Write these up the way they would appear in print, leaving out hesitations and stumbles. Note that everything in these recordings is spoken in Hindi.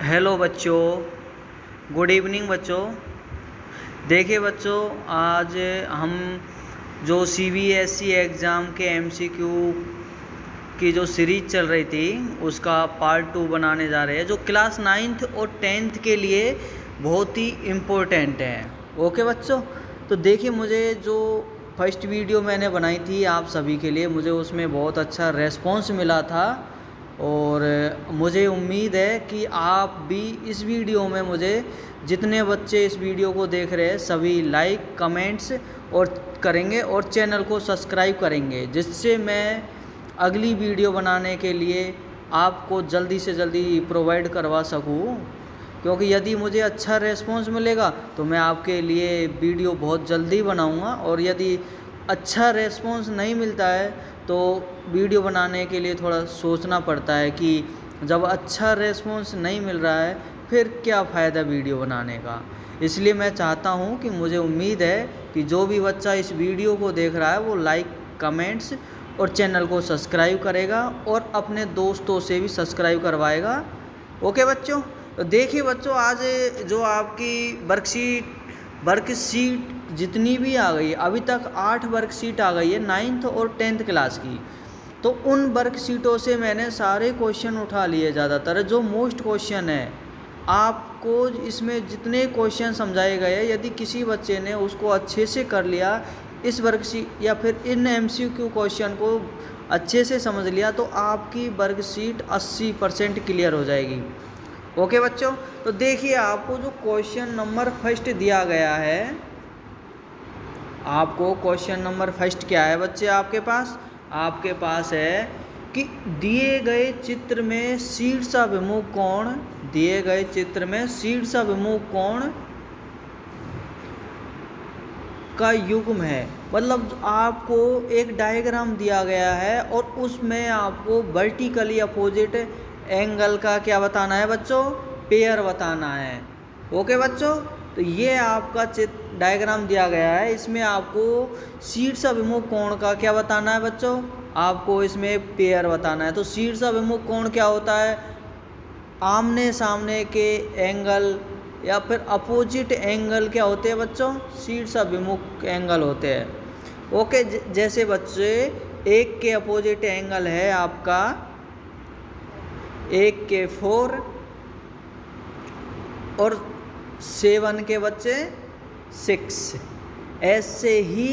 हेलो बच्चों, गुड इवनिंग बच्चों। देखिए बच्चों, आज हम जो सीबीएसई एग्ज़ाम के एमसीक्यू की जो सीरीज चल रही थी उसका पार्ट 2 बनाने जा रहे हैं, जो क्लास 9th और 10th के लिए बहुत ही इम्पोर्टेंट है। ओके बच्चों, तो देखिए मुझे जो फर्स्ट वीडियो मैंने बनाई थी आप सभी के लिए, मुझे उसमें बहुत अच्छा रेस्पॉन्स मिला था और मुझे उम्मीद है कि आप भी इस वीडियो में मुझे जितने बच्चे इस वीडियो को देख रहे हैं सभी लाइक कमेंट्स और करेंगे और चैनल को सब्सक्राइब करेंगे, जिससे मैं अगली वीडियो बनाने के लिए आपको जल्दी से जल्दी प्रोवाइड करवा सकूं। क्योंकि यदि मुझे अच्छा रेस्पॉन्स मिलेगा तो मैं आपके लिए वीडियो बहुत जल्दी बनाऊंगा, और यदि अच्छा रेस्पॉन्स नहीं मिलता है तो वीडियो बनाने के लिए थोड़ा सोचना पड़ता है कि जब अच्छा रेस्पॉन्स नहीं मिल रहा है फिर क्या फ़ायदा वीडियो बनाने का। इसलिए मैं चाहता हूं कि मुझे उम्मीद है कि जो भी बच्चा इस वीडियो को देख रहा है वो लाइक कमेंट्स और चैनल को सब्सक्राइब करेगा और अपने दोस्तों से भी सब्सक्राइब करवाएगा। ओके बच्चों, तो देखिए बच्चों, आज जो आपकी वर्कशीट जितनी भी आ गई है, अभी तक 8 वर्कशीट आ गई है 9th और 10th क्लास की। तो उन वर्कशीटों से मैंने सारे क्वेश्चन उठा लिए, ज़्यादातर जो मोस्ट क्वेश्चन है आपको इसमें जितने क्वेश्चन समझाए गए हैं, यदि किसी बच्चे ने उसको अच्छे से कर लिया इस वर्कशीट या फिर इन एमसीक्यू क्वेश्चन को अच्छे से समझ लिया तो आपकी वर्कशीट 80% क्लियर हो जाएगी। ओके बच्चों, तो देखिए आपको जो क्वेश्चन नंबर फर्स्ट दिया गया है, आपको क्वेश्चन नंबर फर्स्ट क्या है बच्चे आपके पास है कि दिए गए चित्र में शीर्षाभिमुख कोण, दिए गए चित्र में शीर्षाभिमुख कोण का युग्म है। मतलब आपको एक डायग्राम दिया गया है और उसमें आपको वर्टिकली अपोजिट एंगल का क्या बताना है बच्चों, पेयर बताना है। ओके बच्चों, तो ये आपका डायग्राम दिया गया है, इसमें आपको शीर्षाभिमुख कोण का क्या बताना है बच्चों, आपको इसमें पेयर बताना है। तो शीर्षाभिमुख कोण क्या होता है, आमने सामने के एंगल या फिर अपोजिट एंगल क्या होते हैं बच्चों, शीर्षाभिमुख एंगल होते हैं। ओके, जैसे बच्चे एक के अपोजिट एंगल है आपका 1 के 4 और 7 के बच्चे 6, ऐसे ही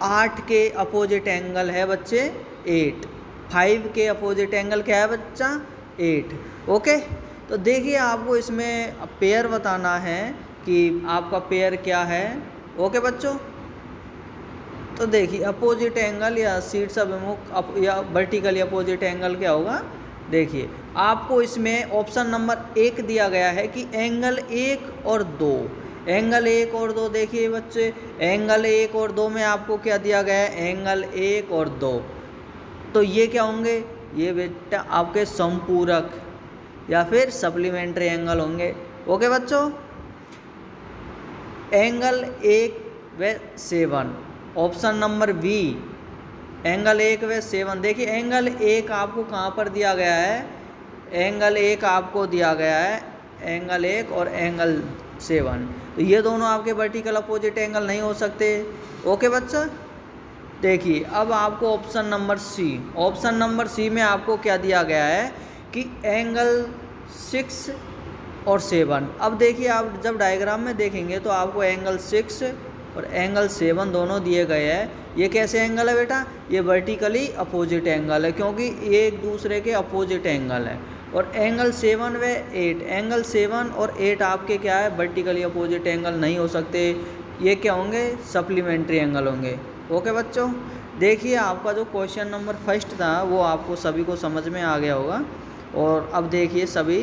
8 के अपोजिट एंगल है बच्चे 8, 5 के अपोजिट एंगल क्या है बच्चा 8। ओके, तो देखिए आपको इसमें पेयर बताना है कि आपका पेयर क्या है। ओके बच्चों, तो देखिए अपोजिट एंगल या शीर्षाभिमुख या वर्टिकली अपोजिट एंगल क्या होगा, देखिए आपको इसमें ऑप्शन नंबर 1 दिया गया है कि एंगल 1 और 2, एंगल 1 और 2। देखिए बच्चे एंगल 1 और 2 में आपको क्या दिया गया है, एंगल 1 और 2, तो ये क्या होंगे, ये बेटा आपके संपूरक या फिर सप्लीमेंट्री एंगल होंगे। ओके बच्चों, एंगल 1 व 7, ऑप्शन नंबर बी एंगल 1 व 7। देखिए एंगल 1 आपको कहाँ पर दिया गया है, एंगल 1 आपको दिया गया है एंगल 1 और एंगल 7, तो ये दोनों आपके वर्टिकल अपोजिट एंगल नहीं हो सकते। ओके बच्चा, देखिए अब आपको ऑप्शन नंबर सी में आपको क्या दिया गया है कि एंगल 6 और 7। अब देखिए आप जब डायग्राम में देखेंगे तो आपको एंगल 6 और एंगल 7 दोनों दिए गए हैं। ये कैसे एंगल है बेटा, ये वर्टिकली अपोजिट एंगल है क्योंकि ये एक दूसरे के अपोजिट एंगल है। और एंगल 7 व 8, एंगल 7 और 8 आपके क्या है, वर्टिकली अपोजिट एंगल नहीं हो सकते, ये क्या होंगे, सप्लीमेंट्री एंगल होंगे। ओके बच्चों, देखिए आपका जो क्वेश्चन नंबर फर्स्ट था वो आपको सभी को समझ में आ गया होगा। और अब देखिए सभी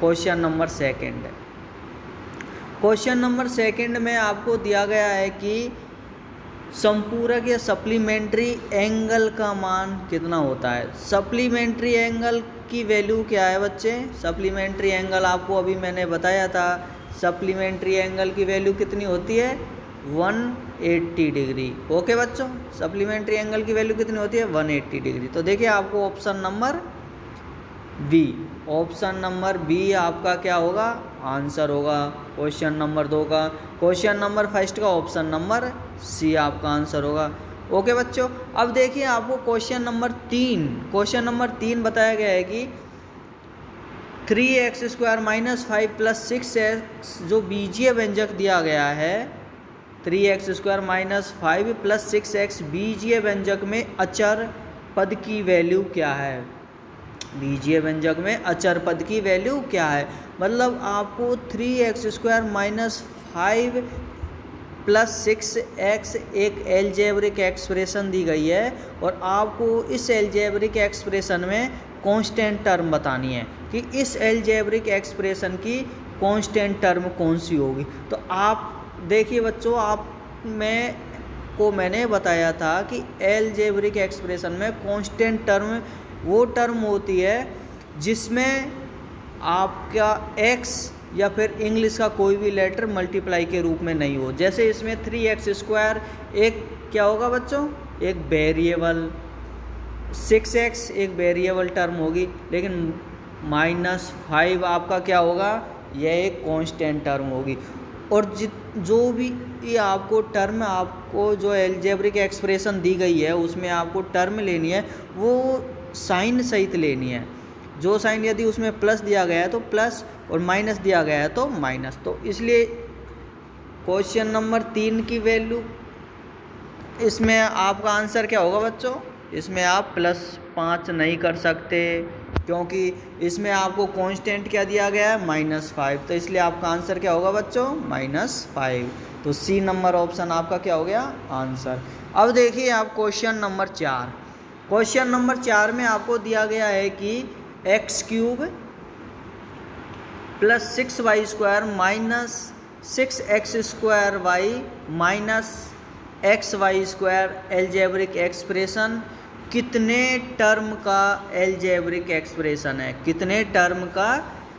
question number second, question number second में आपको दिया गया है कि संपूरक या सप्लीमेंट्री एंगल का मान कितना होता है। सप्लीमेंट्री एंगल की वैल्यू क्या है बच्चे, सप्लीमेंट्री एंगल आपको अभी मैंने बताया था, सप्लीमेंट्री एंगल की वैल्यू कितनी होती है, 180 डिग्री। ओके बच्चों, सप्लीमेंट्री एंगल की वैल्यू कितनी होती है, 180 डिग्री। तो देखिए आपको option number B. Option number B आपका क्या होगा, आंसर होगा क्वेश्चन नंबर 2 का। क्वेश्चन नंबर फर्स्ट का ऑप्शन नंबर सी आपका आंसर होगा। ओके बच्चों, अब देखिए आपको क्वेश्चन नंबर 3 बताया गया है कि 3x² - 5 + 6x जो बीजीय व्यंजक दिया गया है, 3x² - 5 + 6x बीजीय व्यंजक में अचर पद की वैल्यू क्या है। बीजीय व्यंजक में अचर पद की वैल्यू क्या है, मतलब आपको 3x² - 5 + 6x एक एलजेब्रिक एक्सप्रेशन दी गई है और आपको इस एलजेब्रिक एक्सप्रेशन में कांस्टेंट टर्म बतानी है कि इस एलजेब्रिक एक्सप्रेशन की कांस्टेंट टर्म कौन सी होगी। तो आप देखिए बच्चों, मैंने बताया था कि एलजेब्रिक एक्सप्रेशन में कांस्टेंट टर्म वो टर्म होती है जिसमें आपका x या फिर इंग्लिश का कोई भी लेटर मल्टीप्लाई के रूप में नहीं हो। जैसे इसमें 3x² एक क्या होगा बच्चों, एक वेरिएबल, 6x एक वेरिएबल टर्म होगी, लेकिन -5 आपका क्या होगा, यह एक कांस्टेंट टर्म होगी। और जो भी ये आपको टर्म, आपको जो एलजेब्रिक एक्सप्रेशन दी गई है उसमें आपको टर्म लेनी है वो साइन सहित लेनी है। जो साइन यदि उसमें प्लस दिया गया है तो प्लस और माइनस दिया गया है तो माइनस। तो इसलिए क्वेश्चन नंबर 3 की वैल्यू, इसमें आपका आंसर क्या होगा बच्चों, इसमें आप +5 नहीं कर सकते क्योंकि इसमें आपको कांस्टेंट क्या दिया गया है, -5। तो इसलिए आपका आंसर क्या होगा बच्चों, -5। तो सी नंबर ऑप्शन आपका क्या हो गया, आंसर। अब देखिए आप क्वेश्चन नंबर 4। क्वेश्चन नंबर 4 में आपको दिया गया है कि x³ + 6y² - 6x² - xy² algebraic expression कितने टर्म का एलजेब्रिक एक्सप्रेशन है, कितने टर्म का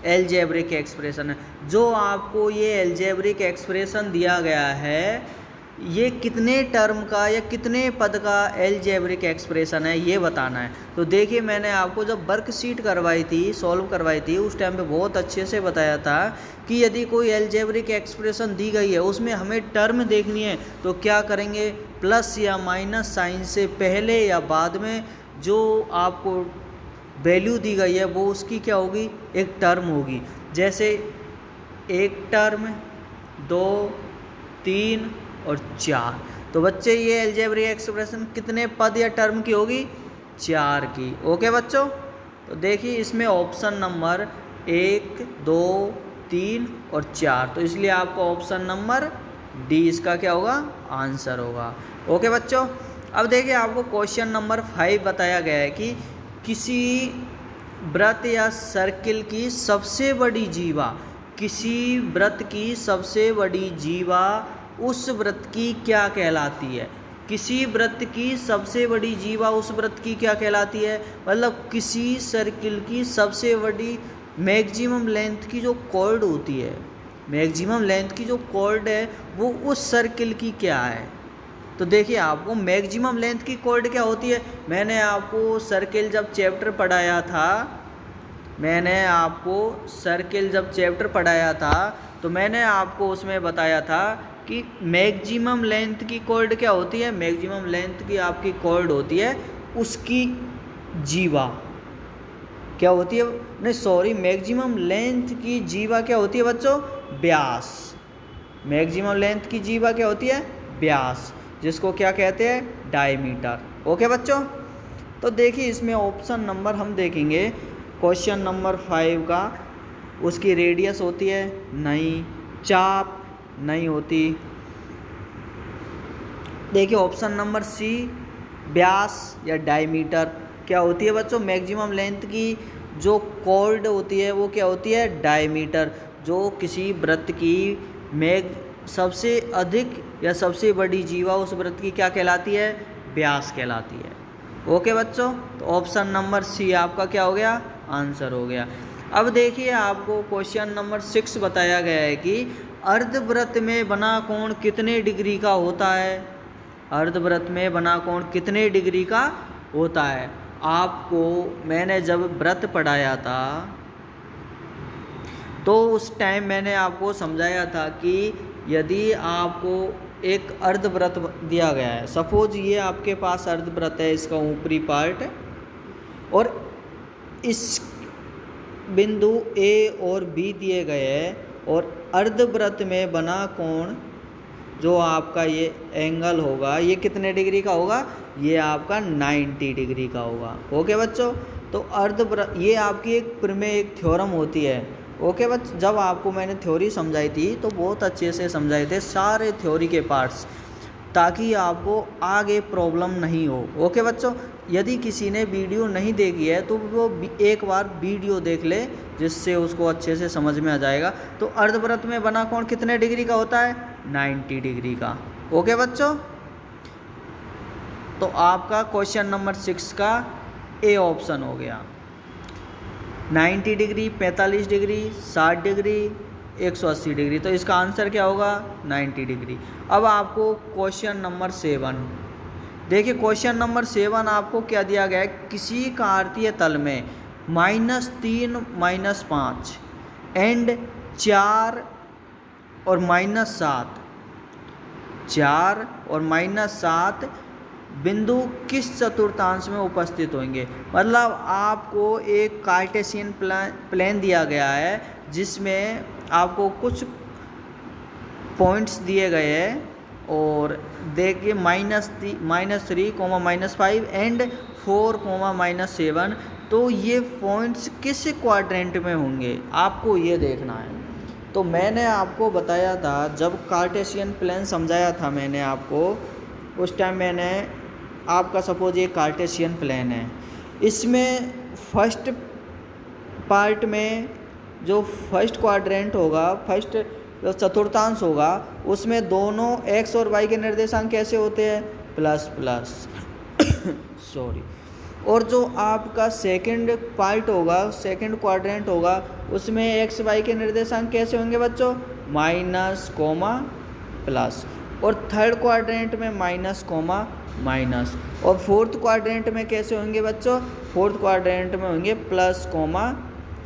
एलजेब्रिक एक्सप्रेशन है। जो आपको ये एलजेब्रिक एक्सप्रेशन दिया गया है ये कितने टर्म का या कितने पद का एलजेब्रिक एक्सप्रेशन है ये बताना है। तो देखिए मैंने आपको जब वर्कशीट करवाई थी, सॉल्व करवाई थी, उस टाइम पे बहुत अच्छे से बताया था कि यदि कोई एलजेब्रिक एक्सप्रेशन दी गई है उसमें हमें टर्म देखनी है तो क्या करेंगे, प्लस या माइनस साइन से पहले या बाद में जो आपको वैल्यू दी गई है वो उसकी क्या होगी, एक टर्म होगी। जैसे एक टर्म, 2, 3 और 4। तो बच्चे ये एलजेब्रिक एक्सप्रेशन कितने पद या टर्म की होगी, 4 की। ओके बच्चों, तो देखिए इसमें ऑप्शन नंबर 1, 2, 3 और 4, तो इसलिए आपका ऑप्शन नंबर डी इसका क्या होगा, आंसर होगा। ओके बच्चों, अब देखिए आपको क्वेश्चन नंबर 5 बताया गया है कि किसी वृत्त या सर्किल की सबसे बड़ी जीवा, किसी वृत्त की सबसे बड़ी जीवा उस वृत्त की क्या कहलाती है। किसी वृत्त की सबसे बड़ी जीवा उस वृत्त की क्या कहलाती है, मतलब किसी सर्किल की सबसे बड़ी मैक्सिमम लेंथ की जो कॉर्ड होती है, मैक्सिमम लेंथ की जो कॉर्ड है वो उस सर्किल की क्या है। तो देखिए आपको मैक्सिमम लेंथ की कॉर्ड क्या होती है, मैंने आपको सर्किल जब चैप्टर पढ़ाया था तो मैंने आपको उसमें बताया था कि मैक्सिमम लेंथ की कॉर्ड क्या होती है, मैक्सिमम लेंथ की आपकी कॉर्ड होती है उसकी जीवा क्या होती है, नहीं सॉरी, मैक्सिमम लेंथ की जीवा क्या होती है बच्चों, व्यास। मैक्सिमम लेंथ की जीवा क्या होती है, व्यास, जिसको क्या कहते हैं, डायमीटर। ओके बच्चों, तो देखिए इसमें ऑप्शन नंबर हम देखेंगे क्वेश्चन नंबर 5 का, उसकी रेडियस होती है, नहीं, चाप नहीं होती। देखिए ऑप्शन नंबर सी, व्यास या डायमीटर क्या होती है बच्चों, मैक्सिमम लेंथ की जो कॉर्ड होती है वो क्या होती है, डायमीटर। जो किसी वृत्त की सबसे अधिक या सबसे बड़ी जीवा उस वृत्त की क्या कहलाती है, व्यास कहलाती है। ओके बच्चों, तो ऑप्शन नंबर सी आपका क्या हो गया, आंसर हो गया। अब देखिए आपको क्वेश्चन नंबर 6 बताया गया है कि अर्धवृत्त में बना कोण कितने डिग्री का होता है। अर्धवृत्त में बना कोण कितने डिग्री का होता है। आपको मैंने जब व्रत पढ़ाया था तो उस टाइम मैंने आपको समझाया था कि यदि आपको एक अर्धव्रत दिया गया है, सपोज ये आपके पास अर्धव्रत है, इसका ऊपरी पार्ट, और इस बिंदु ए और बी दिए गए हैं, और अर्धव्रत में बना कोण जो आपका ये एंगल होगा ये कितने डिग्री का होगा, ये आपका 90 डिग्री का होगा। ओके बच्चों, तो अर्धव्रत ये आपकी एक प्रमेय, एक थ्योरम होती है। ओके बच्चों, जब आपको मैंने थ्योरी समझाई थी तो बहुत अच्छे से समझाए थे सारे थ्योरी के पार्ट्स, ताकि आपको आगे प्रॉब्लम नहीं हो। ओके बच्चों, यदि किसी ने वीडियो नहीं देखी है तो वो एक बार वीडियो देख ले, जिससे उसको अच्छे से समझ में आ जाएगा। तो अर्धव्रत में बना कोण कितने डिग्री का होता है, 90 डिग्री का। ओके बच्चों, तो आपका क्वेश्चन नंबर 6 का ए ऑप्शन हो गया। 90 डिग्री, 45 डिग्री, 60 डिग्री, 180 डिग्री, तो इसका आंसर क्या होगा, 90 डिग्री। अब आपको क्वेश्चन नंबर 7 देखिए। क्वेश्चन नंबर 7 आपको क्या दिया गया है, किसी कार्तीय तल में -3 -5 एंड 4 और -7, 4 और -7 बिंदु किस चतुर्थांश में उपस्थित होंगे। मतलब आपको एक कार्टेशियन प्लेन दिया गया है जिसमें आपको कुछ पॉइंट्स दिए गए हैं, और देखिए -3, -5 एंड 4, -7, तो ये पॉइंट्स किस क्वाड्रेंट में होंगे आपको ये देखना है। तो मैंने आपको बताया था, जब कार्टेशियन प्लेन समझाया था मैंने आपको, उस टाइम मैंने आपका सपोज ये कार्टेशियन प्लेन है, इसमें फर्स्ट पार्ट में जो फर्स्ट क्वाड्रेंट होगा, फर्स्ट जो चतुर्थांश होगा, उसमें दोनों x और y के निर्देशांक कैसे होते हैं, प्लस प्लस सॉरी। और जो आपका सेकंड पार्ट होगा, सेकंड क्वाड्रेंट होगा, उसमें x y के निर्देशांक कैसे होंगे बच्चों, माइनस कोमा प्लस। और थर्ड क्वाड्रेंट में माइनस कोमा माइनस। और फोर्थ क्वाड्रेंट में कैसे होंगे बच्चों, फोर्थ क्वाड्रेंट में होंगे प्लस कोमा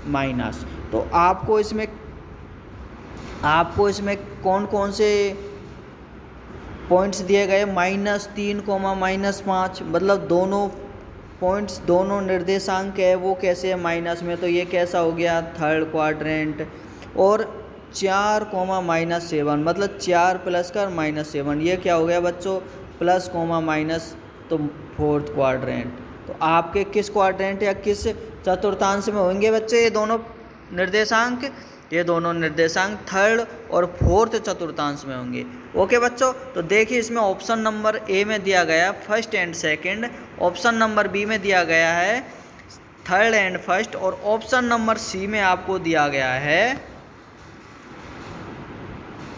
माइनस। तो आपको इसमें कौन कौन से पॉइंट्स दिए गए, -3, -5, मतलब दोनों पॉइंट्स, दोनों निर्देशांक है वो कैसे है, माइनस में, तो ये कैसा हो गया, थर्ड क्वाड्रेंट। और 4, -7, मतलब 4 प्लस का -7, ये क्या हो गया बच्चों, प्लस कोमा माइनस, तो फोर्थ क्वाड्रेंट। तो आपके किस क्वाड्रेंट या किस चतुर्थांश में होंगे बच्चे ये दोनों निर्देशांक, ये दोनों निर्देशांक थर्ड और फोर्थ चतुर्थांश में होंगे। ओके बच्चों, तो देखिए इसमें ऑप्शन नंबर ए में दिया गया first and second, option number B में दिया गया है थर्ड एंड फर्स्ट, और ऑप्शन नंबर सी में आपको दिया गया है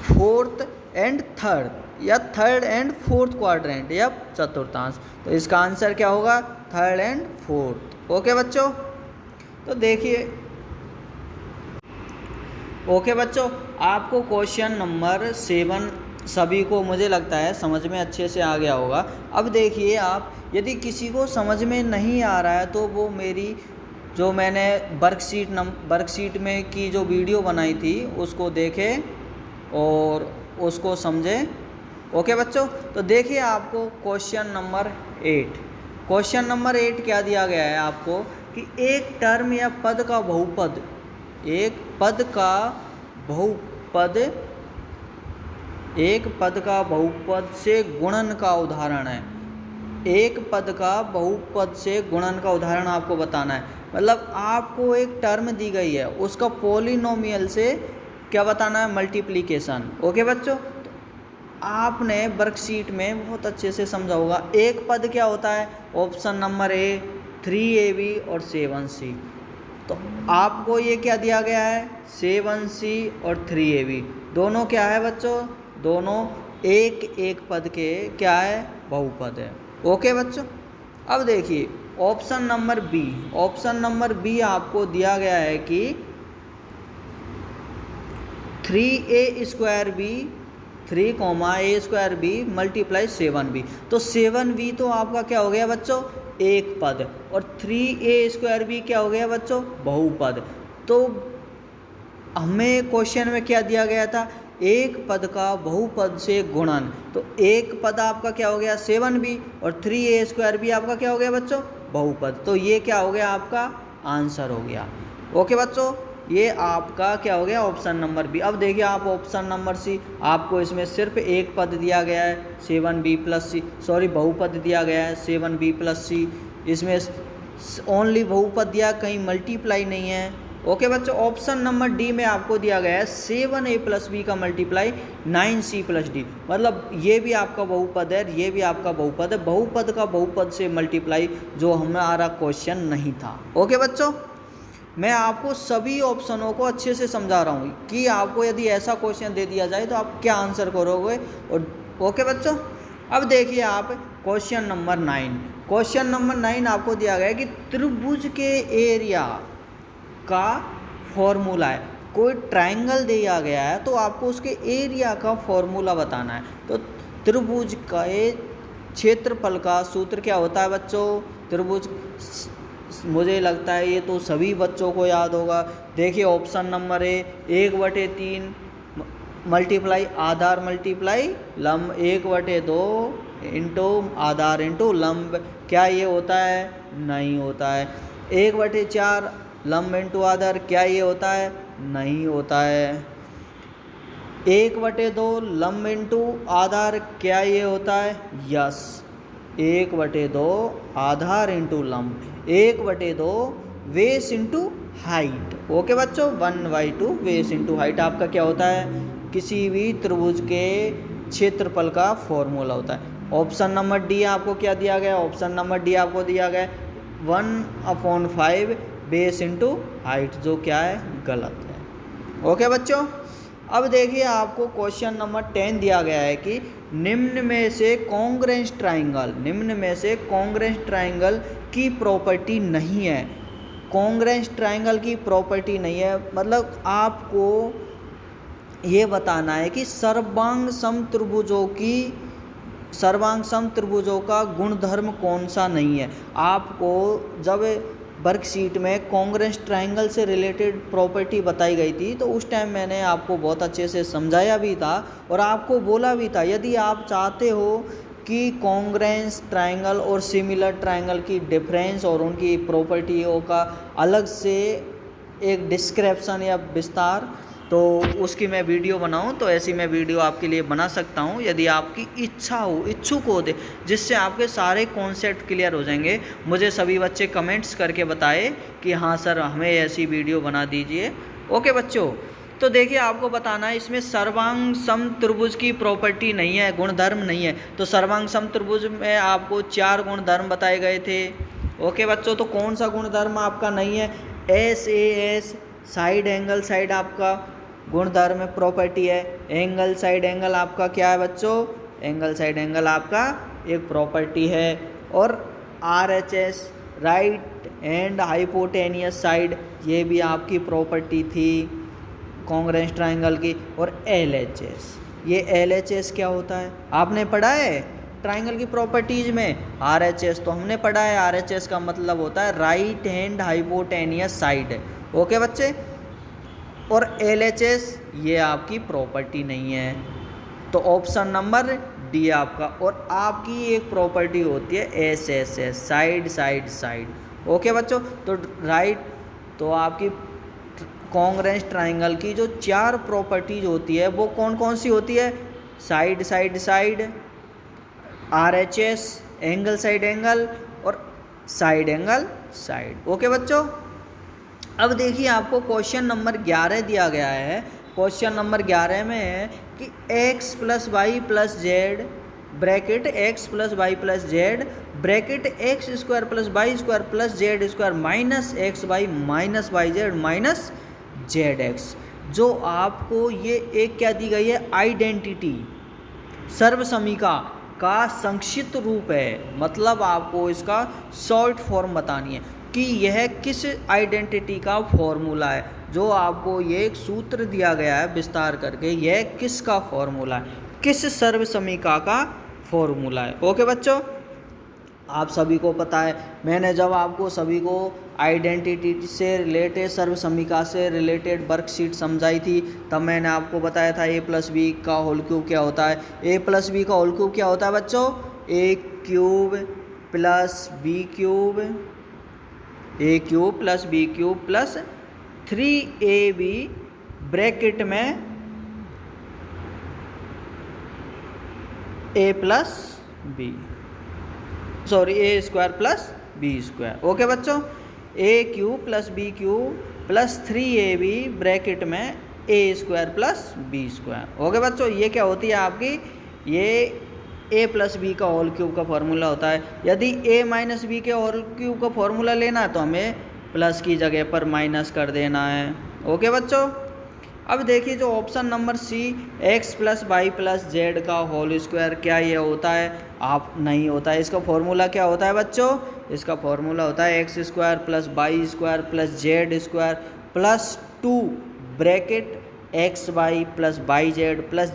फोर्थ एंड थर्ड, या थर्ड एंड फोर्थ क्वाड्रेंट या चतुर्थांश। तो इसका आंसर क्या होगा, थर्ड एंड फोर्थ। ओके बच्चों, तो देखिए, ओके बच्चों, आपको क्वेश्चन नंबर 7 सभी को मुझे लगता है समझ में अच्छे से आ गया होगा। अब देखिए आप, यदि किसी को समझ में नहीं आ रहा है तो वो मेरी जो मैंने वर्कशीट में की जो वीडियो बनाई थी उसको देखें और उसको समझें। ओके बच्चों, तो देखिए आपको क्वेश्चन नंबर 8, क्वेश्चन नंबर 8 क्या दिया गया है आपको, कि एक टर्म या पद का बहुपद, एक पद का बहुपद, एक पद का बहुपद से गुणन का उदाहरण है। एक पद का बहुपद से गुणन का उदाहरण आपको बताना है। मतलब आपको एक टर्म दी गई है, उसका पॉलिनोमियल से क्या बताना है, मल्टीप्लिकेशन। ओके बच्चों, तो आपने वर्कशीट में बहुत अच्छे से समझा होगा। एक पद क्या होता है, ऑप्शन नंबर ए 3ab और 7c। तो आपको ये क्या दिया गया है, 7c और 3ab, दोनों क्या है बच्चों, दोनों एक एक पद के क्या है, बहुपद है। ओके बच्चों, अब देखिए option number B, option number B आपको दिया गया है कि 3a² b 3, a² b × 7b। तो 7b तो आपका क्या हो गया बच्चों, एक पद, और 3a² भी क्या हो गया बच्चों, बहुपद। तो हमें क्वेश्चन में क्या दिया गया था, एक पद का बहुपद से गुणन। तो एक पद आपका क्या हो गया 7b, और 3a² भी आपका क्या हो गया बच्चों, बहुपद। तो ये क्या हो गया आपका आंसर हो गया। ओके बच्चों, ये आपका क्या हो गया ऑप्शन नंबर बी। अब देखिए आप ऑप्शन नंबर सी, आपको इसमें सिर्फ एक पद दिया गया है 7b + c, सॉरी बहुपद दिया गया है 7b + c, इसमें ओनली बहुपद दिया, कहीं मल्टीप्लाई नहीं है। ओके बच्चों, ऑप्शन नंबर डी में आपको दिया गया है 7a + b का मल्टीप्लाई 9c + d, मतलब ये भी आपका बहुपद है, ये भी आपका बहुपद है, बहुपद का बहुपद से मल्टीप्लाई, जो हमारा क्वेश्चन नहीं था। ओके बच्चों, मैं आपको सभी ऑप्शनों को अच्छे से समझा रहा हूँ कि आपको यदि ऐसा क्वेश्चन दे दिया जाए तो आप क्या आंसर करोगे। और ओके बच्चों, अब देखिए आप क्वेश्चन नंबर 9। क्वेश्चन नंबर 9 आपको दिया गया है कि त्रिभुज के एरिया का फॉर्मूला है। कोई ट्रायंगल दिया गया है तो आपको उसके एरिया का फॉर्मूला बताना है। तो त्रिभुज का क्षेत्रफल का सूत्र क्या होता है बच्चों, त्रिभुज, मुझे लगता है ये तो सभी बच्चों को याद होगा। देखिए option number A 1/3 multiply Aadhaar multiply लंब, 1/2 इंटू आधार इंटू लंब, क्या ये होता है, नहीं होता है। 1/4 लंब इंटू आधार, क्या ये होता है, नहीं होता है। 1/2 लंब इंटू आधार, क्या ये होता है, यस। 1/2 आधार इंटू लंब, 1/2 बेस इंटू हाइट। ओके बच्चों, 1/2 बेस इंटू हाइट आपका क्या होता है, किसी भी त्रिभुज के क्षेत्रफल का फॉर्मूला होता है। ऑप्शन नंबर डी आपको क्या दिया गया, ऑप्शन नंबर डी आपको दिया गया 1/5 बेस इंटू हाइट, जो क्या है, गलत है। ओके बच्चों, अब देखिए आपको क्वेश्चन नंबर 10 दिया गया है कि निम्न में से कॉन्ग्रुएंस ट्रायंगल, निम्न में से कॉन्ग्रुएंस ट्रायंगल की प्रॉपर्टी नहीं है। कॉन्ग्रुएंस ट्रायंगल की प्रॉपर्टी नहीं है, मतलब आपको ये बताना है कि सर्वांग समत्रिभुजों का गुणधर्म कौन सा नहीं है। आपको जब वर्कशीट में कॉन्ग्रुएंस ट्रायंगल से रिलेटेड प्रॉपर्टी बताई गई थी तो उस टाइम मैंने आपको बहुत अच्छे से समझाया भी था और आपको बोला भी था, यदि आप चाहते हो कि कॉन्ग्रुएंस ट्रायंगल और सिमिलर ट्रायंगल की डिफरेंस और उनकी प्रॉपर्टियों का अलग से एक डिस्क्रिप्शन या विस्तार, तो उसकी मैं वीडियो बनाऊं तो ऐसी मैं वीडियो आपके लिए बना सकता हूं, यदि आपकी इच्छा हो, इच्छुक हो दे, जिससे आपके सारे कॉन्सेप्ट क्लियर हो जाएंगे। मुझे सभी बच्चे कमेंट्स करके बताए कि हाँ सर हमें ऐसी वीडियो बना दीजिए। ओके बच्चों, तो देखिए आपको बताना है इसमें सर्वांग समत्रिभुज की प्रॉपर्टी नहीं है, गुणधर्म नहीं है। तो सर्वांग समत्रिभुज में आपको 4 गुणधर्म बताए गए थे। ओके बच्चों, तो कौन सा गुणधर्म आपका नहीं है, SAS साइड एंगल साइड आपका गुणधर्म प्रॉपर्टी है। एंगल साइड एंगल आपका क्या है बच्चों, एंगल साइड एंगल आपका एक प्रॉपर्टी है। और RHS right and hypotenuse side, ये भी आपकी प्रॉपर्टी थी कॉन्ग्रुएंस ट्रायंगल की। और LHS, ये LHS क्या होता है, आपने पढ़ा है ट्रायंगल की प्रॉपर्टीज में। RHS तो हमने पढ़ा है, RHS का मतलब होता है right hand hypotenuse side. Okay बच्चे, और LHS ये आपकी प्रॉपर्टी नहीं है, तो ऑप्शन नंबर डी आपका। और आपकी एक प्रॉपर्टी होती है SSS side side side. Okay बच्चों, तो राइट, तो आपकी कॉन्ग्रुएंस ट्रायंगल की जो 4 प्रॉपर्टीज होती है वो कौन कौन सी होती है, side side side, RHS angle side angle, और साइड एंगल साइड। ओके बच्चों, अब देखिए आपको क्वेश्चन नंबर 11 दिया गया है। क्वेश्चन नंबर 11 में है कि x + y + z bracket x + y + z bracket x² + y² + z² minus xy minus yz minus zx, जो आपको ये एक क्या दी गई है, आइडेंटिटी सर्वसमीका का संक्षिप्त रूप है। मतलब आपको इसका शॉर्ट फॉर्म बतानी है कि यह किस आइडेंटिटी का फॉर्मूला है। जो आपको ये एक सूत्र दिया गया है विस्तार करके, यह किसका फॉर्मूला है, किस सर्वसमीका का फॉर्मूला है। ओके बच्चों, आप सभी को पता है, मैंने जब आपको सभी को आइडेंटिटी से रिलेटेड, सर्वसम्मिका से रिलेटेड वर्कशीट समझाई थी, तब मैंने आपको बताया था ए प्लस बी का होल क्यूब क्या होता है। ए प्लस बी का होल क्यूब क्या होता है बच्चों? A cube plus B cube, A cube plus B cube plus 3ab bracket में A plus B, sorry A square plus B square. Okay बच्चों, A cube plus B cube plus 3ab bracket में A square plus B square. Okay बच्चों, ये क्या होती है आपकी, ये ए प्लस बी का होल क्यूब का फॉर्मूला होता है। यदि ए माइनस बी के होल क्यूब का फॉर्मूला लेना है तो हमें प्लस की जगह पर माइनस कर देना है। ओके बच्चों, अब देखिए जो option number C, X plus Y plus Z का होल स्क्वायर, क्या ये होता है? आप नहीं होता है। इसका फॉर्मूला क्या होता है बच्चों? इसका फॉर्मूला होता है X square plus Y square plus Z square plus 2 bracket X Y plus Y Z plus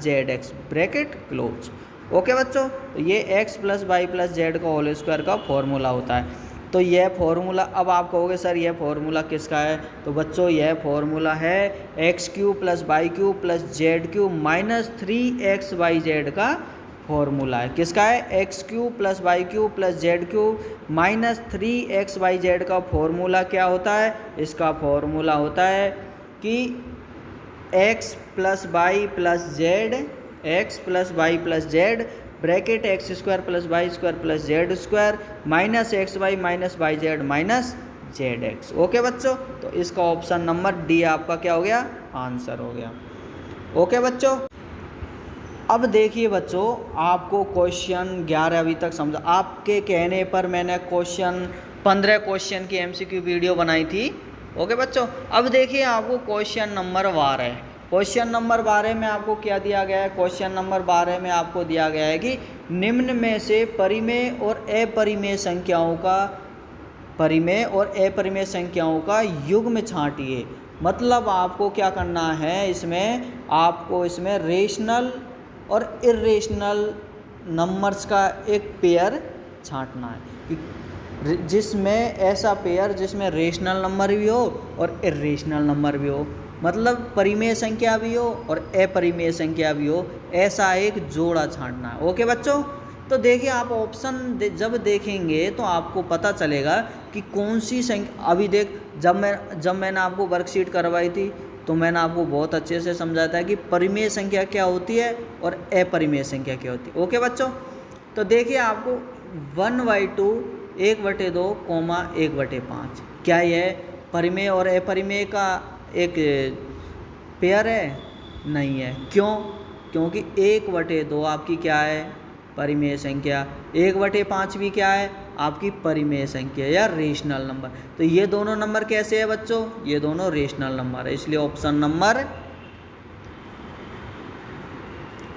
Z X bracket close. Okay बच्चों, तो ये X plus Y plus Z का होल स्क्वायर का फॉर्मूला होता है। तो यह फॉर्मूला, अब आप कहोगे सर यह फॉर्मूला किसका है? तो बच्चों यह फॉर्मूला है X cube plus Y cube plus Z cube minus 3xyz का फॉर्मूला है। किसका है? X cube plus Y cube plus Z cube minus 3xyz का फॉर्मूला क्या होता है? इसका फॉर्मूला होता है कि X plus Y plus Z bracket X square plus Y square plus Z square minus X Y minus Y Z minus Z X. Okay बच्चों, तो इसका ऑप्शन नंबर डी आपका क्या हो गया? आंसर हो गया। ओके बच्चों, अब देखिए बच्चों, आपको क्वेश्चन 11 अभी तक समझा। आपके कहने पर मैंने 15 क्वेश्चन की MCQ वीडियो बनाई थी। ओके बच्चों, अब देखिए आपको क्वेश्चन नंबर 12 है। क्वेश्चन नंबर 12 में आपको क्या दिया गया है? क्वेश्चन नंबर 12 में आपको दिया गया है कि निम्न में से परिमेय और अपरिमेय संख्याओं का युग्म छांटिए। मतलब आपको क्या करना है, आपको इसमें रेशनल और इर्रेशनल नंबर्स का एक पेयर छांटना है, जिसमें ऐसा पेयर जिसमें रेशनल नंबर भी हो और इर्रेशनल नंबर भी हो, मतलब परिमेय संख्या भी हो और अपरिमेय संख्या भी हो, ऐसा एक जोड़ा छांटना है। ओके बच्चों, तो देखिए आप ऑप्शन जब देखेंगे तो आपको पता चलेगा कि कौन सी संख्या। अभी जब मैंने आपको वर्कशीट करवाई थी तो मैंने आपको बहुत अच्छे से समझाया था कि परिमेय संख्या क्या होती है और अपरिमेय संख्या क्या होती है। ओके बच्चों, तो देखिए आपको 1/2 1/2 1/5 क्या यह परिमेय और अपरिमेय का एक पेयर है? नहीं है। क्यों? क्योंकि 1/2 आपकी क्या है? परिमेय संख्या। 1/5 भी क्या है? आपकी परिमेय संख्या या रेशनल नंबर। तो ये दोनों नंबर कैसे है बच्चों? ये दोनों रेशनल नंबर है,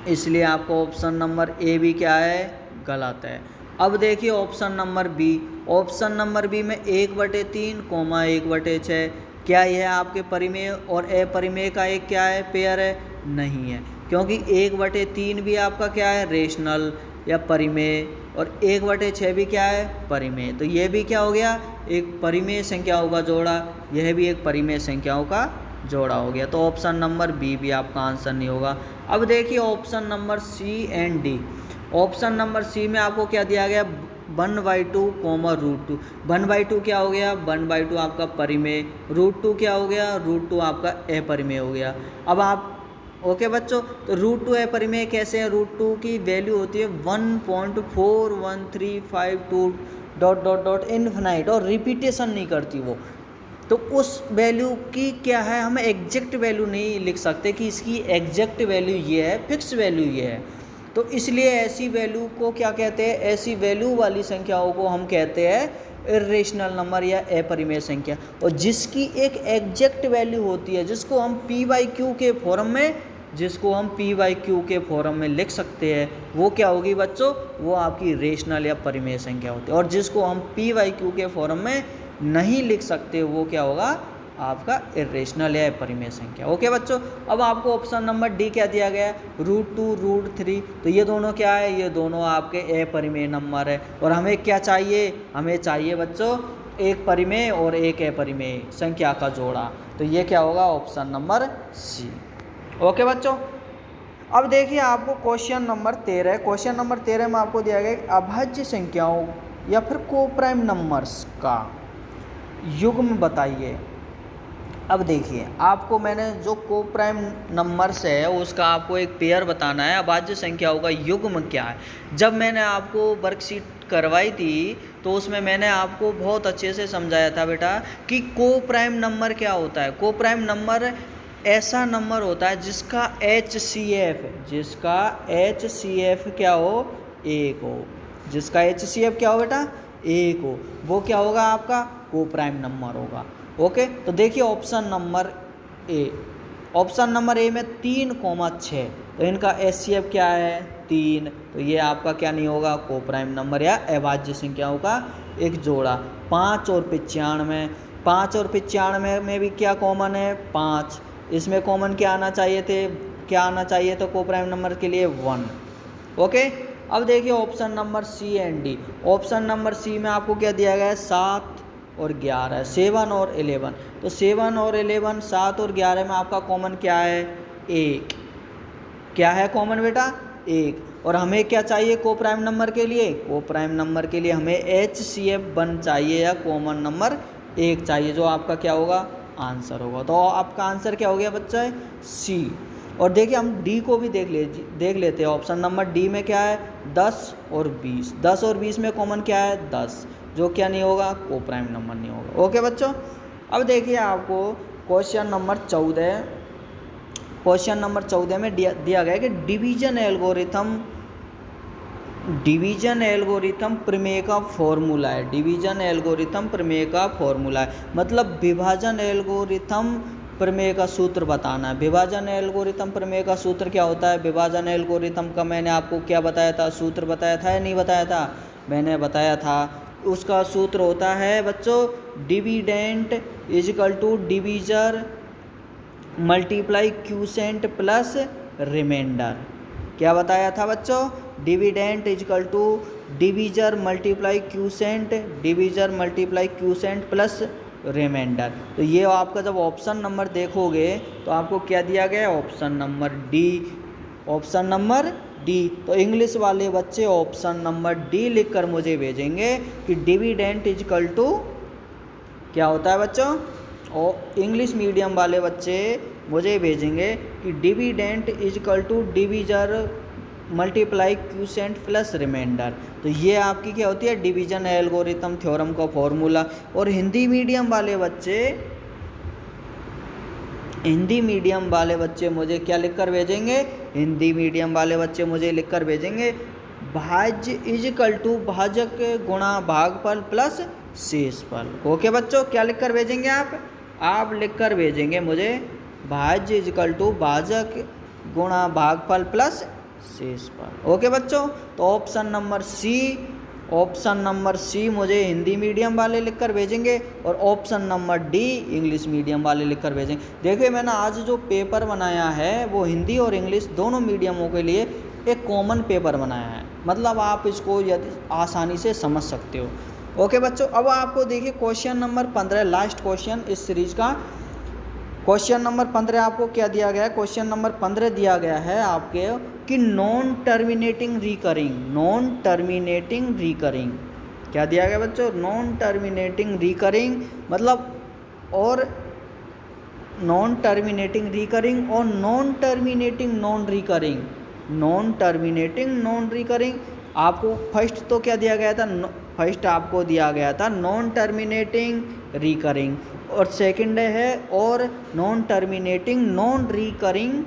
इसलिए आपको ऑप्शन नंबर ए भी क्या है? गलत है। अब देखिए option number B. Option number B में 1/3 1/6, क्या यह आपके परिमेय और अपरिमेय का एक क्या है? पेयर है? नहीं है, क्योंकि 1/3 भी आपका क्या है? रेशनल या परिमेय, और 1/6 भी क्या है? परिमेय। तो ये भी क्या हो गया? एक परिमेय संख्याओं का जोड़ा, यह भी एक परिमेय संख्याओं का जोड़ा हो गया। तो ऑप्शन नंबर बी भी आपका आंसर नहीं होगा। अब देखिए option number C and D. Option number C में आपको क्या दिया गया? 1/2 √2। 1/2 क्या हो गया? 1/2 आपका परिमेय, √2 क्या हो गया? √2 आपका अपरिमेय हो गया। अब आप ओके बच्चों, तो √2 अपरिमेय कैसे है? √2 की वैल्यू होती है 1.41352 ... इन्फिनाइट, और रिपीटेशन नहीं करती वो। तो उस वैल्यू की क्या है, हम एग्जैक्ट वैल्यू नहीं लिख सकते कि इसकी एग्जैक्ट वैल्यू ये है, फिक्स वैल्यू ये है। तो इसलिए ऐसी वैल्यू को क्या कहते हैं? ऐसी वैल्यू वाली संख्याओं को हम कहते हैं इर्रेशनल नंबर या अपरिमेय संख्या। और जिसकी एक एग्जैक्ट वैल्यू होती है, जिसको हम p/q के फॉर्म में लिख सकते हैं, वो क्या होगी बच्चों? वो आपकी रेशनल या परिमेय संख्या होती है। और जिसको हम p/q के फॉर्म में नहीं लिख सकते, वो क्या होगा? आपका इरेशनल या अपरिमेय संख्या। ओके बच्चों, अब आपको ऑप्शन नंबर डी क्या दिया गया है, √2 √3, तो ये दोनों क्या है, ये दोनों आपके अपरिमेय नंबर है। और हमें क्या चाहिए, हमें चाहिए बच्चों एक परिमेय और एक अपरिमेय संख्या का जोड़ा, तो ये क्या होगा, ऑप्शन नंबर सी। ओके बच्चों, अब देखिए आपको क्वेश्चन नंबर 13, क्वेश्चन नंबर 13 में आपको दिया गया अभाज्य संख्याओं या फिर कोप्राइम नंबर्स का युग्म बताइए। अब देखिए आपको मैंने जो कोप्राइम नंबर्स है उसका आपको एक पेयर बताना है, अभाज्य संख्याओं का युग्म क्या है। जब मैंने आपको वर्कशीट करवाई थी तो उसमें मैंने आपको बहुत अच्छे से समझाया था बेटा कि कोप्राइम नंबर क्या होता है। कोप्राइम नंबर ऐसा नंबर होता है जिसका HCF क्या हो, 1 हो, जिसका HCF क्या हो बेटा, 1 हो, वो क्या होगा, आपका कोप्राइम नंबर होगा। ओके, तो देखिए ऑप्शन नंबर ए में 3,6, तो इनका HCF क्या है, 3, तो ये आपका क्या नहीं होगा, कोप्राइम नंबर या अभाज्य संख्याओं का एक जोड़ा। 5 और 95 में भी क्या कॉमन है, 5, इसमें कॉमन क्या आना चाहिए तो कोप्राइम नंबर के लिए 1। ओके, अब देखिए option number C and D. Option number C में आपको क्या दिया गया है, 7 और 11, 7 और 11, तो 7 और 11, 7 और 11 में आपका कॉमन क्या है, 1, क्या है कॉमन बेटा, 1। और हमें क्या चाहिए कोप्राइम नंबर के लिए, कोप्राइम नंबर के लिए हमें HCF 1 चाहिए या कॉमन नंबर 1 चाहिए, जो आपका क्या होगा, आंसर होगा। तो आपका आंसर क्या हो गया बच्चा है, सी। और देखिए हम डी को भी देख लेते हैं। ऑप्शन नंबर डी में क्या है, 10 और 20, 10 और 20 में कॉमन क्या है, 10, जो क्या नहीं होगा, कोप्राइम नंबर नहीं होगा। ओके बच्चों, अब देखिए आपको क्वेश्चन नंबर 14 में दिया गया है कि डिवीजन एल्गोरिथम प्रमेय का फॉर्मूला है। डिवीजन एल्गोरिथम प्रमेय का फॉर्मूला है, मतलब विभाजन एल्गोरिथम प्रमेय का सूत्र बताना है। विभाजन एल्गोरिथम प्रमेय का सूत्र क्या होता है, विभाजन एल्गोरिथम का मैंने आपको क्या बताया था, सूत्र बताया था या नहीं बताया था, मैंने बताया था। उसका सूत्र होता है बच्चों, dividend is equal to divisor multiply quotient plus remainder. क्या बताया था बच्चों, dividend is equal to divisor multiply quotient plus remainder. तो ये आपका जब ऑप्शन नंबर देखोगे तो आपको क्या दिया गया है, ऑप्शन नंबर डी। तो इंग्लिश वाले बच्चे ऑप्शन नंबर डी लिखकर मुझे भेजेंगे कि डिविडेंट इजिकल टू क्या होता है बच्चों, और इंग्लिश मीडियम वाले बच्चे मुझे भेजेंगे कि dividend is equal to divisor multiply quotient plus remainder. तो ये आपकी क्या होती है, डिवीजन एल्गोरिथम थ्योरम का फॉर्मूला। और हिंदी मीडियम वाले बच्चे मुझे क्या लिखकर भेजेंगे, हिंदी मीडियम वाले बच्चे मुझे लिखकर भेजेंगे भाज्य इजिकल टू भाजक गुणा भागफल प्लस शेषफल। ओके बच्चों, क्या लिखकर भेजेंगे आप लिखकर भेजेंगे मुझे भाज्य इजिकल टू भाजक गुणा भागफल प्लस शेषफल। ओके बच्चों, तो ऑप्शन नंबर सी मुझे हिंदी मीडियम वाले लिखकर भेजेंगे और option number D English medium वाले लिखकर भेजेंगे। देखिए मैंने आज जो पेपर बनाया है वो हिंदी और इंग्लिश दोनों मीडियमों के लिए एक कॉमन पेपर बनाया है, मतलब आप इसको यदि आसानी से समझ सकते हो। ओके बच्चों, अब आपको देखिए क्वेश्चन नंबर 15, लास्ट क्वेश्चन इस सीरीज का। क्वेश्चन नंबर 15 आपको क्या दिया गया है, क्वेश्चन नंबर 15 दिया गया है आपके कि नॉन टर्मिनेटिंग रिकरिंग क्या दिया गया बच्चों, नॉन टर्मिनेटिंग रिकरिंग, मतलब और नॉन टर्मिनेटिंग रिकरिंग और नॉन टर्मिनेटिंग नॉन रिकरिंग। आपको फर्स्ट तो क्या दिया गया था, फर्स्ट आपको दिया गया था नॉन टर्मिनेटिंग रिकरिंग, और सेकंड है और नॉन टर्मिनेटिंग नॉन रिकरिंग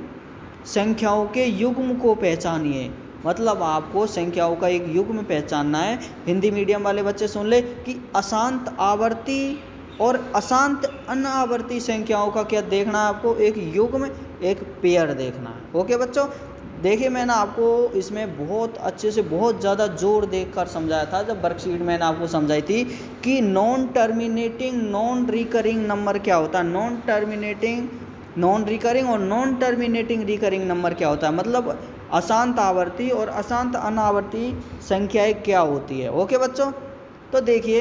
संख्याओं के युग्म को पहचानिए। मतलब आपको संख्याओं का एक युग्म पहचानना है। हिंदी मीडियम वाले बच्चे सुन ले कि अशांत आवर्ती और अशांत अनावर्ती संख्याओं का क्या देखना है आपको, एक युग्म एक पेयर देखना है। ओके बच्चों, देखिए मैंने आपको इसमें बहुत अच्छे से बहुत ज़्यादा जोर देकर समझाया था जब वर्कशीट मैंने आपको समझाई थी कि non terminating non recurring number क्या होता है। नॉन टर्मिनेटिंग नॉन रिकरिंग और नॉन टर्मिनेटिंग रिकरिंग नंबर क्या होता है, मतलब अशांत आवर्ती और अशांत अनावर्ती संख्याएं क्या होती है। ओके बच्चों, तो देखिए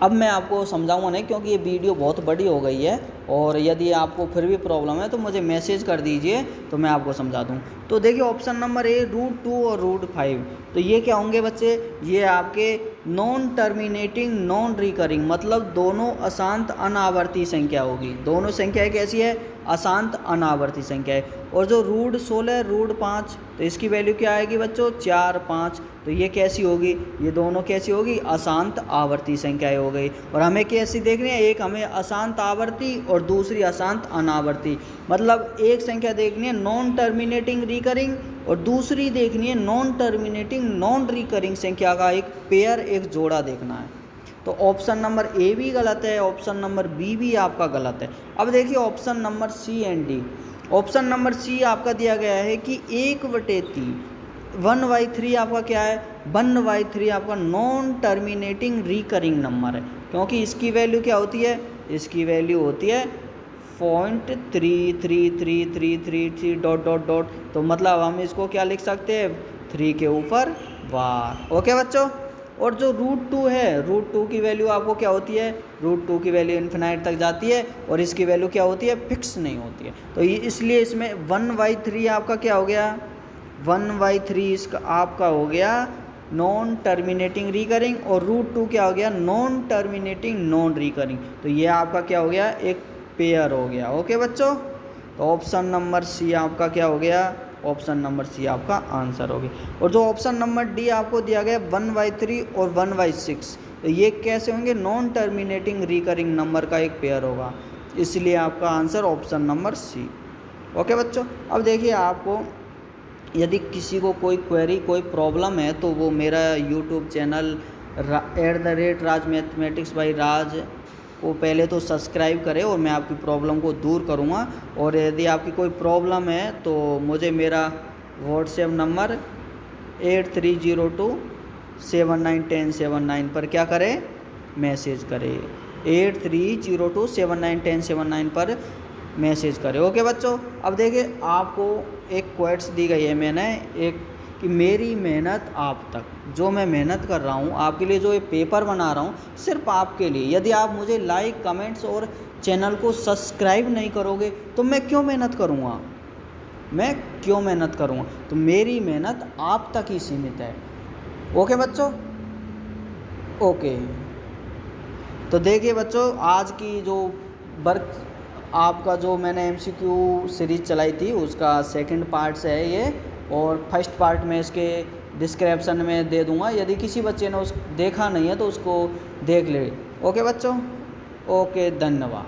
अब मैं आपको समझाऊंगा नहीं क्योंकि ये वीडियो बहुत बड़ी हो गई है, और यदि आपको फिर भी प्रॉब्लम है तो मुझे मैसेज कर दीजिए तो मैं आपको समझा दूँ। तो देखिए ऑप्शन नंबर ए √2 और √5, तो ये क्या होंगे बच्चे, ये आपके नॉन टर्मिनेटिंग नॉन रिकरिंग, मतलब दोनों अशांत अनावर्ती संख्या होगी। दोनों संख्याएं कैसी है, अशांत अनावर्ती संख्या है। और जो √16 √5, तो इसकी वैल्यू क्या आएगी बच्चों, 4 5, तो ये कैसी होगी, ये दोनों कैसी होगी, अशांत आवर्ती संख्याएं हो गई। और हमें कैसी देखनी है, एक हमें अशांत आवर्ती और दूसरी अशांत अनावर्ती, मतलब एक संख्या देखनी है नॉन टर्मिनेटिंग रिकरिंग और दूसरी देखनी है नॉन टर्मिनेटिंग नॉन रिकरिंग संख्या का एक पेयर, एक जोड़ा देखना है। तो ऑप्शन नंबर ए भी गलत है, ऑप्शन नंबर बी भी आपका गलत है। अब देखिए option number C and D. Option number C आपका दिया गया है कि 1/3 1/3 आपका क्या है, 1/3 आपका नॉन टर्मिनेटिंग रिकरिंग नंबर है, क्योंकि इसकी वैल्यू क्या होती है, इसकी वैल्यू होती है 0.33333 डॉट डॉट डॉट, तो मतलब हम इसको क्या लिख सकते हैं, 3 के ऊपर बार। ओके बच्चों, और जो √2 है, √2 की वैल्यू आपको क्या होती है, √2 की वैल्यू इन्फिनाइट तक जाती है और इसकी वैल्यू क्या होती है, फिक्स नहीं होती है। तो ये इसलिए इसमें 1/3 आपका क्या हो गया, 1/3 इसका आपका हो गया नॉन टर्मिनेटिंग रिकरिंग, और √2 क्या हो गया, नॉन टर्मिनेटिंग नॉन रिकरिंग। तो ये आपका क्या हो गया, एक पेयर हो गया। ओके बच्चों, तो ऑप्शन नंबर सी आपका क्या हो गया, ऑप्शन नंबर सी आपका आंसर होगी। और जो ऑप्शन नंबर डी आपको दिया गया 1/3 और 1/6, तो ये कैसे होंगे, नॉन टर्मिनेटिंग रिकरिंग नंबर का एक पेयर होगा, इसलिए आपका answer option number C. Okay बच्चों, अब देखिए आपको यदि किसी को कोई क्वेरी कोई प्रॉब्लम है तो वो मेरा YouTube channel @Raj mathematics by Raj को पहले तो सब्सक्राइब करें और मैं आपकी प्रॉब्लम को दूर करूँगा। और यदि आपकी कोई प्रॉब्लम है तो मुझे मेरा व्हाट्सएप नंबर 8302791079 पर क्या करें, मैसेज करें, 8302791079 पर मैसेज करें। ओके बच्चों, अब देखिए आपको एक क्वेट्स दी गई है मैंने एक, कि मेरी मेहनत आप तक, जो मैं मेहनत कर रहा हूँ आपके लिए, जो ये पेपर बना रहा हूँ सिर्फ आपके लिए, यदि आप मुझे लाइक कमेंट्स और चैनल को सब्सक्राइब नहीं करोगे तो मैं क्यों मेहनत करूँगा, मैं क्यों मेहनत करूँगा, तो मेरी मेहनत आप तक ही सीमित है। ओके बच्चों, ओके, तो देखिए बच्चों आज की जो वर्क आपका जो मैंने MCQ सीरीज़ चलाई थी उसका सेकंड पार्ट से है ये, और फर्स्ट पार्ट में इसके डिस्क्रिप्शन में दे दूंगा, यदि किसी बच्चे ने उस देखा नहीं है तो उसको देख ले। ओके बच्चों, ओके, धन्यवाद।